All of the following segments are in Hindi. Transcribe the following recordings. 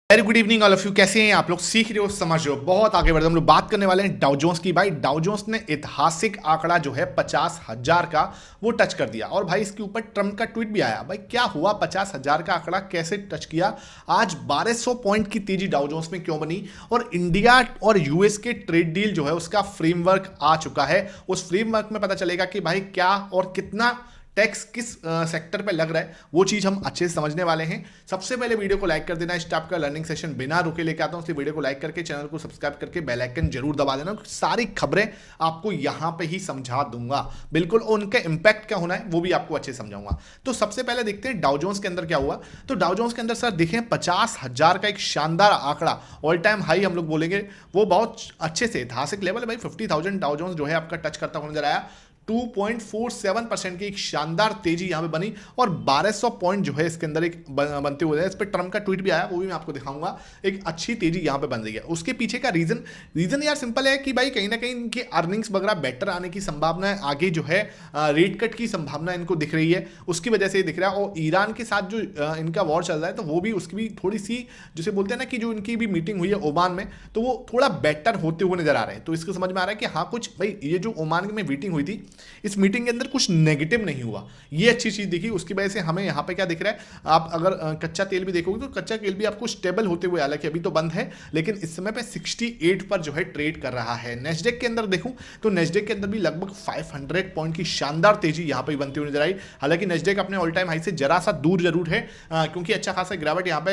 Very good evening all of you. कैसे हैं आप लोग? सीख रहे हो, समझ रहे हो, बहुत आगे बढ़ रहे हो। हम लोग बात करने वाले हैं डाउ जोन्स की। भाई डाउ जोन्स ने ऐतिहासिक आंकड़ा जो है 50,000 का वो टच कर दिया। और भाई इसके ऊपर ट्रम्प का ट्वीट भी आया। भाई क्या हुआ? 50,000 का आंकड़ा कैसे टच किया? आज 1200 पॉइंट की तेजी डाउ जोन्स में क्यों बनी? और इंडिया और यूएस के ट्रेड डील जो है उसका फ्रेमवर्क आ चुका है। उस फ्रेमवर्क में पता चलेगा कि भाई क्या और कितना टैक्स किस सेक्टर पे लग रहा है, वो चीज हम अच्छे से समझने वाले हैं। सबसे पहले वीडियो को लाइक कर देना। इस टाइप का लर्निंग सेशन बिना रुके लेके आता हूं, इसलिए वीडियो को लाइक करके चैनल को सब्सक्राइब करके बेल आइकन जरूर दबा देना। सारी खबरें आपको यहां पे ही समझा दूंगा बिल्कुल, उनका इंपैक्ट क्या होना है वो भी आपको अच्छे से समझाऊंगा। तो सबसे पहले देखते हैं डाउ जोन्स के अंदर क्या हुआ। तो डाउ जोन्स के अंदर सर देखें 50,000 का एक शानदार आंकड़ा, ऑल टाइम हाई हम लोग बोलेंगे, वो बहुत अच्छे से ऐतिहासिक लेवल है। भाई 50,000 डाउ जोन्स जो है आपका टच करता हुआ नजर आया। 2.47% की एक शानदार तेजी यहां पे बनी और 1200 पॉइंट जो है इसके अंदर एक बनते हुए। इस पर ट्रम्प का ट्वीट भी आया, वो भी मैं आपको दिखाऊंगा। एक अच्छी तेजी यहां पे बन रही है। उसके पीछे का रीजन यार सिंपल है कि भाई कहीं ना कहीं इनकी अर्निंग्स वगैरह बेटर आने की संभावना है। आगे जो है रेट कट की संभावना इनको दिख रही है, उसकी वजह से ये दिख रहा है। और ईरान के साथ जो इनका वॉर चल रहा है, तो वो भी उसकी भी थोड़ी सी जिसे बोलते हैं ना कि जो इनकी भी मीटिंग हुई है ओमान में, तो वो थोड़ा बेटर होते हुए नजर आ रहे हैं। तो इसको समझ में आ रहा है कि हाँ कुछ भाई ये जो ओमान में मीटिंग हुई थी, इस मीटिंग के अंदर कुछ नेगेटिव नहीं हुआ, ये अच्छी चीज दिखी। उसकी वजह से हमें यहां पे क्या दिख रहा है, आप अगर कच्चा तेल भी देखोगे तो कच्चा तेल भी आपको स्टेबल होते हुए, हालांकि अभी तो बंद है लेकिन इस समय पे 68 पर जो है ट्रेड कर रहा है। नेस्डेक के अंदर देखूं तो नेस्डेक के अंदर भी लगभग 500 पॉइंट की शानदार तेजी यहां पर बनती हुई नजर आई। हालांकि नेस्डेक अपने ऑल टाइम हाई से जरा सा दूर जरूर है, क्योंकि अच्छा खासा गिरावट यहां पे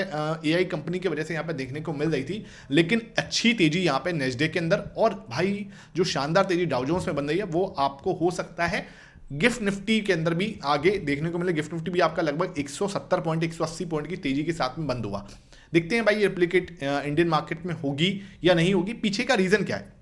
एआई कंपनी की वजह से यहां पे देखने को मिल रही थी, लेकिन अच्छी तेजी यहां पे नेस्डेक के अंदर। और भाई जो शानदार तेजी डाउ जोन्स में बन रही है वो आपको हो सकता है गिफ्ट निफ्टी के अंदर भी आगे देखने को मिले। गिफ्ट निफ्टी भी आपका लगभग 170 पॉइंट 180 पॉइंट की तेजी के साथ में बंद हुआ। देखते हैं भाई ये रिप्लिकेट इंडियन मार्केट में होगी या नहीं होगी। पीछे का रीजन क्या है?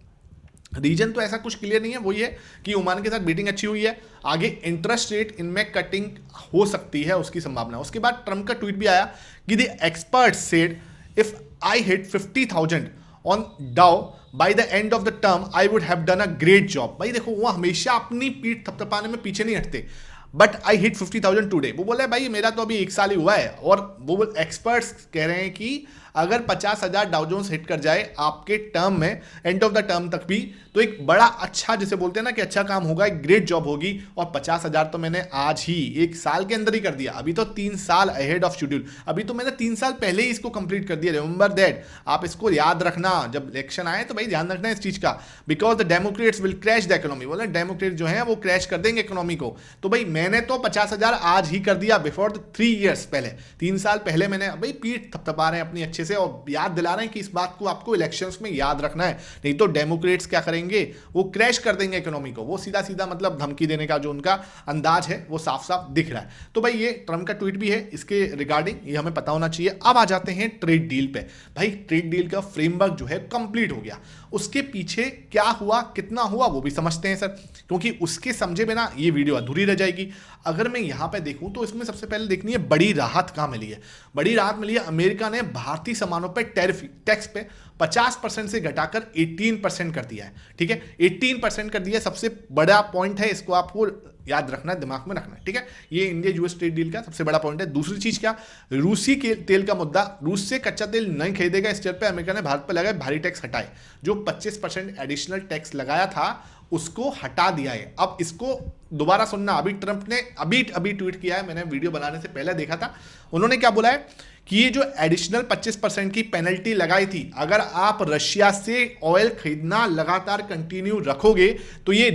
रीजन तो ऐसा कुछ क्लियर नहीं है, वही है कि ओमान के साथ मीटिंग अच्छी हुई है, आगे इंटरेस्ट रेट इनमें कटिंग हो सकती है, उसकी संभावना। उसके बाद ट्रम्प का ट्वीट भी आया कि the expert said if I hit 50,000 on Dow by the end of the term I would have done a great job. भाई देखो वो हमेशा अपनी पीठ थपथपाने में पीछे नहीं हटते। बट आई हिट 50,000 टूडे, वो बोले भाई मेरा तो अभी 1 साल ही हुआ है। और वो एक्सपर्ट्स कह रहे हैं कि अगर 50,000 डाउ जोन्स हिट कर जाए आपके टर्म में, एंड ऑफ द टर्म तक भी, तो एक बड़ा अच्छा, जिसे बोलते हैं ना कि अच्छा काम होगा, एक ग्रेट जॉब होगी। और 50,000 तो मैंने आज ही 1 साल के अंदर ही कर दिया, अभी तो 3 साल अहेड ऑफ शेड्यूल, अभी तो मैंने 3 साल पहले ही इसको कंप्लीट कर दिया। रिमेंबर दैट, आप इसको याद रखना, जब इलेक्शन आए तो भाई ध्यान रखना इस चीज का। Because the Democrats will crash the economy, बोले डेमोक्रेट जो है वो क्रैश कर देंगे इकोनॉमी को। तो भाई मैंने तो 50,000 आज ही कर दिया, बिफोर द 3 ईयर्स पहले, 3 साल पहले मैंने। भाई पीठ थपथपा रहे हैं अपनी अच्छे से और याद दिला रहे हैं कि इस बात को आपको इलेक्शंस में याद रखना है, नहीं तो डेमोक्रेट्स क्या करेंगे, वो क्रैश कर देंगे इकोनॉमी को। वो सीधा सीधा मतलब धमकी देने का जो उनका अंदाज है वो साफ साफ दिख रहा है। तो भाई ये ट्रम्प का ट्वीट भी है इसके रिगार्डिंग, ये हमें पता होना चाहिए। अब आ जाते हैं ट्रेड डील पे। भाई ट्रेड डील का फ्रेमवर्क जो है कंप्लीट हो गया, उसके पीछे क्या हुआ, कितना हुआ, वो भी समझते हैं सर, क्योंकि उसके समझे बिना ये वीडियो अधूरी रह जाएगी। अगर मैं यहां पे देखूं तो इसमें सबसे पहले देखनी है बड़ी राहत कहां मिली है। बड़ी राहत मिली है, अमेरिका ने भारतीय सामानों पे टैक्स पे 50% से घटाकर 18% कर दिया है। ठीक है, 18% कर दिया, सबसे बड़ा पॉइंट है, इसको आपको याद रखना है, दिमाग में रखना है। ठीक है, ये इंडिया यूएस ट्रेड डील का सबसे बड़ा पॉइंट है। दूसरी चीज क्या, रूसी के तेल का मुद्दा, रूस से कच्चा तेल नहीं खरीदेगा, इस पर अमेरिका ने भारत पर लगाए भारी टैक्स हटाए। जो 25% एडिशनल टैक्स लगाया था उसको हटा दिया है। अब इसको दोबारा सुनना, अभी ट्रंप ने अभी ट्वीट किया है, मैंने वीडियो बनाने से पहले देखा था। उन्होंने क्या बोला है कि ये जो एडिशनल 25% की पेनल्टी लगाई थी, अगर आप रशिया से ऑयल खरीदना लगातार कंटिन्यू रखोगे तो ये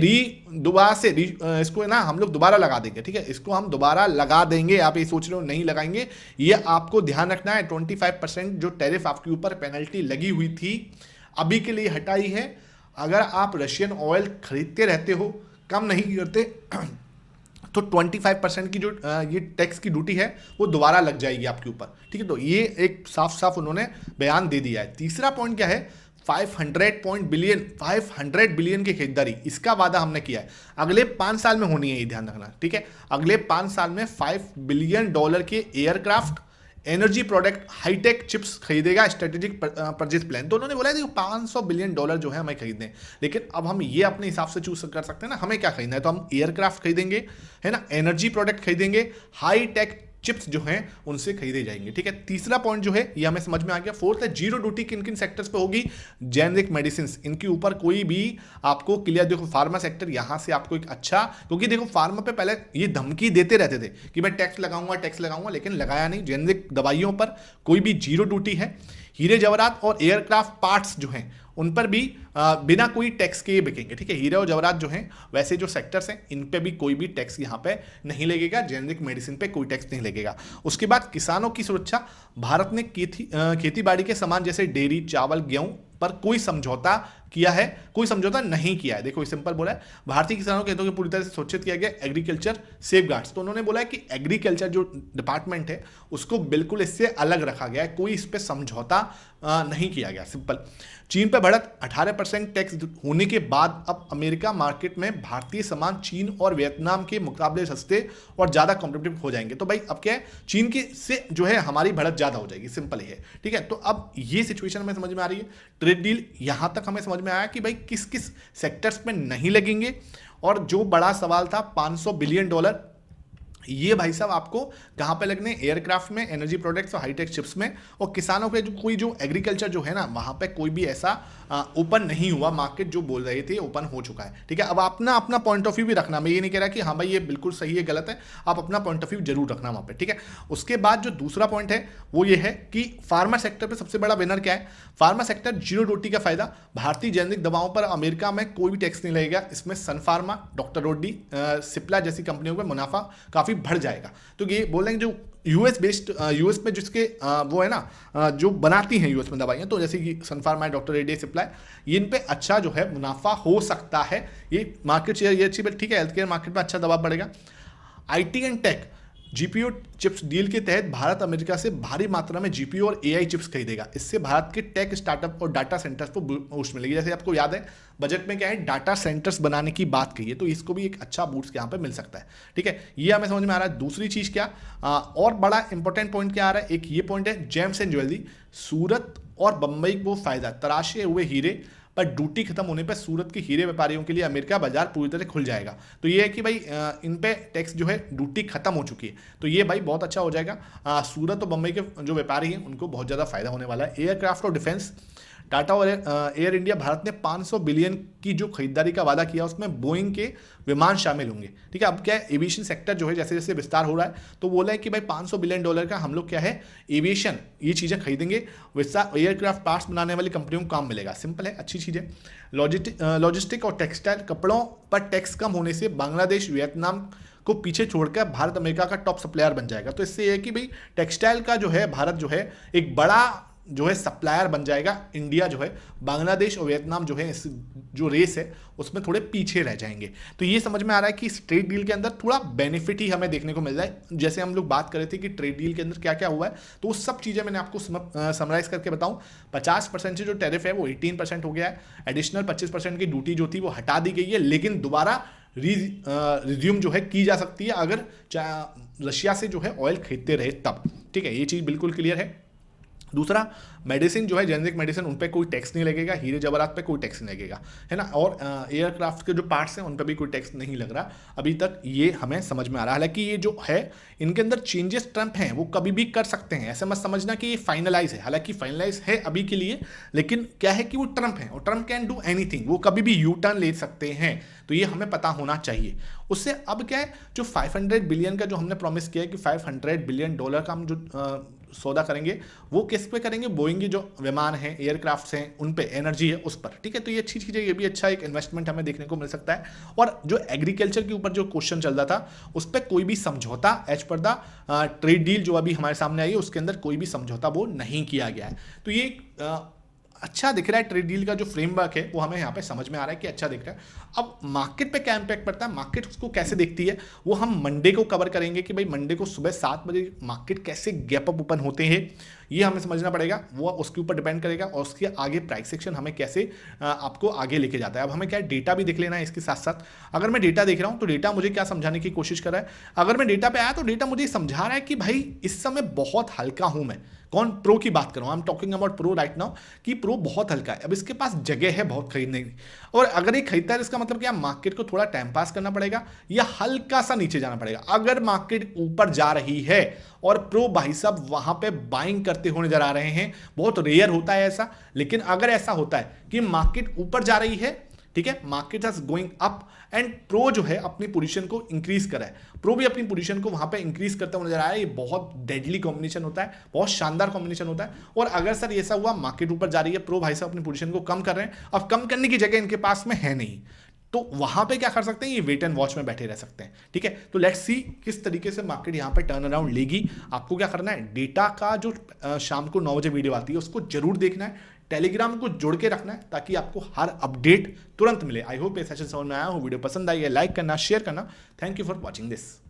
दोबारा से इसको ना हम लोग दोबारा लगा देंगे। ठीक है, इसको हम दोबारा लगा देंगे। आप ये सोच रहे हो नहीं लगाएंगे, ये आपको ध्यान रखना है। 25% जो टैरिफ आपके ऊपर पेनल्टी लगी हुई थी अभी के लिए हटाई है। अगर आप रशियन ऑयल खरीदते रहते हो, कम नहीं करते, तो 25% की जो ये टैक्स की ड्यूटी है वो दोबारा लग जाएगी आपके ऊपर। ठीक है, तो ये एक साफ साफ उन्होंने बयान दे दिया है। तीसरा पॉइंट क्या है, 500 बिलियन की खरीदारी, इसका वादा हमने किया है, अगले 5 साल में होनी है, ये ध्यान रखना। ठीक है, अगले 5 साल में $5 बिलियन के aircraft, energy product, hi tech chips खरीदेगा, स्ट्रेटेजिक परचेज प्लान। तो उन्होंने बोला है $500 बिलियन जो है हमें खरीदने, लेकिन अब हम ये अपने हिसाब से चूज कर सकते हैं ना हमें क्या खरीदना है। तो हम एयरक्राफ्ट खरीदेंगे, है ना, एनर्जी प्रोडक्ट खरीदेंगे, हाई टेक चिप्स जो हैं उनसे खरीदे जाएंगे। ठीक है, तीसरा पॉइंट जो है ये हमें समझ में आ गया। फोर्थ है जीरो ड्यूटी किन किन सेक्टर्स पे होगी, जेनरिक मेडिसिन, इनके ऊपर कोई भी आपको क्लियर, देखो फार्मा सेक्टर यहां से आपको एक अच्छा, क्योंकि देखो फार्मा पे पहले ये धमकी देते रहते थे कि मैं टैक्स लगाऊंगा, लेकिन लगाया नहीं। जेनरिक दवाइयों पर कोई भी जीरो ड्यूटी है। हीरे जवाहरात और एयरक्राफ्ट पार्ट्स जो हैं उन पर भी बिना कोई टैक्स के बिकेंगे। ठीक है, हीरे और जवाहरात जो हैं, वैसे जो सेक्टर्स हैं इन पे भी कोई भी टैक्स यहाँ पे नहीं लगेगा। जेनरिक मेडिसिन पे कोई टैक्स नहीं लगेगा। उसके बाद किसानों की सुरक्षा, भारत ने खेती बाड़ी के सामान जैसे डेयरी, चावल, गेहूं पर कोई समझौता किया है, कोई समझौता नहीं किया है। देखो सिंपल बोला है, भारतीय किसानों के हितों को पूरी तरह से सुरक्षित किया गया। एग्रीकल्चर सेफगार्ड्स, तो उन्होंने बोला है कि एग्रीकल्चर जो डिपार्टमेंट है उसको बिल्कुल इससे अलग रखा गया है, कोई इस पर समझौता नहीं किया गया। सिंपल। चीन पे बढ़त, 18% टैक्स होने के बाद अब अमेरिका मार्केट में भारतीय सामान चीन और वियतनाम के मुकाबले सस्ते और ज़्यादा कॉम्पिटिटिव हो जाएंगे। तो भाई अब क्या है, चीन के से जो है हमारी बढ़त ज़्यादा हो जाएगी, सिंपल ही है। ठीक है, तो अब ये सिचुएशन हमें समझ में आ रही है। ट्रेड डील यहाँ तक हमें समझ में आया कि भाई किस किस सेक्टर्स में नहीं लगेंगे। और जो बड़ा सवाल था $500 बिलियन, ये भाई साहब आपको कहाँ पे लगने, एयरक्राफ्ट में, एनर्जी प्रोडक्ट्स और हाईटेक चिप्स में। और किसानों के जो एग्रीकल्चर जो है ना, वहाँ पे कोई भी ऐसा ओपन नहीं हुआ। मार्केट जो बोल रहे थे ओपन हो चुका है। ठीक है, अब अपना पॉइंट ऑफ व्यू भी रखना। मैं ये नहीं कह रहा कि हाँ भाई ये बिल्कुल सही है गलत है, आप अपना पॉइंट ऑफ व्यू जरूर रखना वहाँ पे। ठीक है, उसके बाद जो दूसरा पॉइंट है वो ये है कि फार्मा सेक्टर पर सबसे बड़ा विनर क्या है, फार्मा सेक्टर, जीरो ड्यूटी का फायदा। भारतीय जेनरिक दवाओं पर अमेरिका में कोई भी टैक्स नहीं लगेगा। इसमें सन फार्मा, डॉक्टर रोडी, सिप्ला जैसी कंपनियों का मुनाफा काफी बढ़ जाएगा। तो ये बोल रहे हैं जो यूएस में जिसके वो है ना जो बनाती हैं यूएस में दवाइयाँ, तो जैसे कि सन फार्मा, डॉक्टर रेड्डी, सिप्ला, ये इन पे अच्छा जो है मुनाफा हो सकता है। ये मार्केट शेयर ये अच्छी, ठीक है, हेल्थ केयर मार्केट में अच्छा दबाव बढ़ेगा। IT and tech, GPU chips deal के तहत भारत अमेरिका से भारी मात्रा में जीपीयू और एआई चिप्स खरीदेगा। इससे भारत के टेक स्टार्टअप और डाटा सेंटर्स को बूस्ट मिलेगी। जैसे आपको याद है बजट में क्या है, डाटा सेंटर्स बनाने की बात कही है, तो इसको भी एक अच्छा बूस्ट यहाँ पे मिल सकता है। ठीक है, ये हमें समझ में आ रहा है। दूसरी चीज क्या और बड़ा इंपॉर्टेंट पॉइंट क्या आ रहा है, एक ये पॉइंट है, जेम्स एंड ज्वेलरी, सूरत और बम्बई को फायदा, तराशे हुए हीरे पर ड्यूटी खत्म होने पर सूरत के हीरे व्यापारियों के लिए अमेरिका बाजार पूरी तरह खुल जाएगा। तो ये है कि भाई इन पे टैक्स जो है ड्यूटी खत्म हो चुकी है, तो ये भाई बहुत अच्छा हो जाएगा। सूरत और बम्बई के जो व्यापारी हैं उनको बहुत ज़्यादा फायदा होने वाला है। एयरक्राफ्ट और डिफेंस, टाटा और एयर इंडिया, भारत ने 500 बिलियन की जो खरीदारी का वादा किया उसमें बोइंग के विमान शामिल होंगे। ठीक है, अब क्या है, एविएशन सेक्टर जो है जैसे जैसे विस्तार हो रहा है, तो बोला है कि भाई $500 बिलियन का हम लोग क्या है एविएशन ये चीज़ें खरीदेंगे। विस्तार एयरक्राफ्ट पार्ट्स बनाने वाली कंपनियों को काम मिलेगा। सिंपल है, अच्छी चीज़ है। लॉजिस्टिक और टेक्सटाइल, कपड़ों पर टैक्स कम होने से बांग्लादेश, वियतनाम को पीछे छोड़कर भारत अमेरिका का टॉप सप्लायर बन जाएगा। तो इससे यह है कि भाई टेक्सटाइल का जो है भारत जो है एक बड़ा जो है सप्लायर बन जाएगा। इंडिया जो है बांग्लादेश और वियतनाम जो है इस जो रेस है उसमें थोड़े पीछे रह जाएंगे। तो ये समझ में आ रहा है कि इस ट्रेड डील के अंदर थोड़ा बेनिफिट ही हमें देखने को मिल रहा है। जैसे हम लोग बात कर रहे थे कि ट्रेड डील के अंदर क्या क्या हुआ है, तो वो सब चीज़ें मैंने आपको समराइज करके बताऊं। 50% से जो टैरिफ है वो 18% हो गया है। एडिशनल 25% की ड्यूटी जो थी वो हटा दी गई है, लेकिन दोबारा रिज्यूम जो है की जा सकती है अगर रशिया से जो है ऑयल खरीदते रहे तब। ठीक है, ये चीज़ बिल्कुल क्लियर है। दूसरा, मेडिसिन जो है जेनरिक मेडिसिन उन पे कोई टैक्स नहीं लगेगा, हीरे जवाहरात पे कोई टैक्स नहीं लगेगा, है ना। और एयरक्राफ्ट के जो पार्ट्स हैं उन पे भी कोई टैक्स नहीं लग रहा अभी तक, ये हमें समझ में आ रहा है। हालांकि ये जो है इनके अंदर चेंजेस ट्रम्प हैं वो कभी भी कर सकते हैं, ऐसे मत समझना कि ये फाइनलाइज है। हालांकि फाइनलाइज है अभी के लिए, लेकिन क्या है कि वो ट्रम्प है और ट्रम्प कैन डू एनीथिंग, वो कभी भी यू टर्न ले सकते हैं, तो ये हमें पता होना चाहिए। उससे अब क्या है, जो 500 बिलियन का जो हमने प्रॉमिस किया है कि $500 बिलियन का हम जो सौदा करेंगे वो किस पे करेंगे, बोइंग के जो विमान हैं, एयरक्राफ्ट्स हैं, उन पे, एनर्जी है उस पर। ठीक है, तो ये अच्छी चीज़ है, ये भी अच्छा एक इन्वेस्टमेंट हमें देखने को मिल सकता है। और जो एग्रीकल्चर के ऊपर जो क्वेश्चन चल रहा था उस पर कोई भी समझौता as per the trade deal जो अभी हमारे सामने आई है उसके अंदर कोई भी समझौता वो नहीं किया गया है। तो ये अच्छा दिख रहा है, ट्रेड डील का जो फ्रेमवर्क है वो हमें यहाँ पे समझ में आ रहा है कि अच्छा दिख रहा है। अब मार्केट पे क्या इम्पैक्ट पड़ता है, मार्केट उसको कैसे देखती है, वो हम मंडे को कवर करेंगे कि भाई मंडे को सुबह 7 बजे मार्केट कैसे गैप अप ओपन होते हैं, ये हमें समझना पड़ेगा। वो उसके ऊपर डिपेंड करेगा और उसके आगे प्राइस सेक्शन हमें कैसे आपको आगे लेके जाता है। अब हमें क्या डेटा भी देख लेना है इसके साथ साथ। अगर मैं डेटा देख रहा हूँ तो डेटा मुझे क्या समझाने की कोशिश कर रहा है, अगर मैं डेटा पे आया तो डेटा मुझे समझा रहा है कि भाई इस समय बहुत हल्का हूँ मैं, कौन? प्रो की बात कर रहा हूं, I am talking about pro right now, कि प्रो बहुत हल्का है, अब इसके पास जगह है बहुत खरीदने की, और अगर ये खरीदता है इसका मतलब क्या, मार्केट को थोड़ा टाइम पास करना पड़ेगा या हल्का सा नीचे जाना पड़ेगा। अगर मार्केट ऊपर जा रही है और प्रो भाई साहब वहां पे बाइंग करते हुए नजर आ रहे हैं, बहुत रेयर होता है ऐसा, लेकिन अगर ऐसा होता है कि मार्केट ऊपर जा रही है, ठीक है, market is going up and pro जो है अपनी पोजीशन को इंक्रीज करा है, प्रो भी अपनी पोजीशन को वहां पे इंक्रीज करता हुआ नजर आ रहा है। ये बहुत डेडली कॉम्बिनेशन होता है, बहुत शानदार कॉम्बिनेशन होता है। और अगर सर ऐसा हुआ मार्केट ऊपर जा रही है, प्रो भाई साहब अपनी पोजीशन को कम कर रहे हैं, अब कम करने की जगह इनके पास में है नहीं, तो वहां पे क्या कर सकते हैं, ये वेट एंड वॉच में बैठे रह सकते हैं। ठीक है, तो लेट्स सी किस तरीके से मार्केट यहां पे टर्न अराउंड लेगी। आपको क्या करना है, डेटा का जो शाम को 9 बजे वीडियो आती है उसको जरूर देखना है, टेलीग्राम को जोड़ के रखना है ताकि आपको हर अपडेट तुरंत मिले। आई होप ये सेशन समझ में आया हो, वीडियो पसंद आई है लाइक करना, शेयर करना। Thank you for watching this.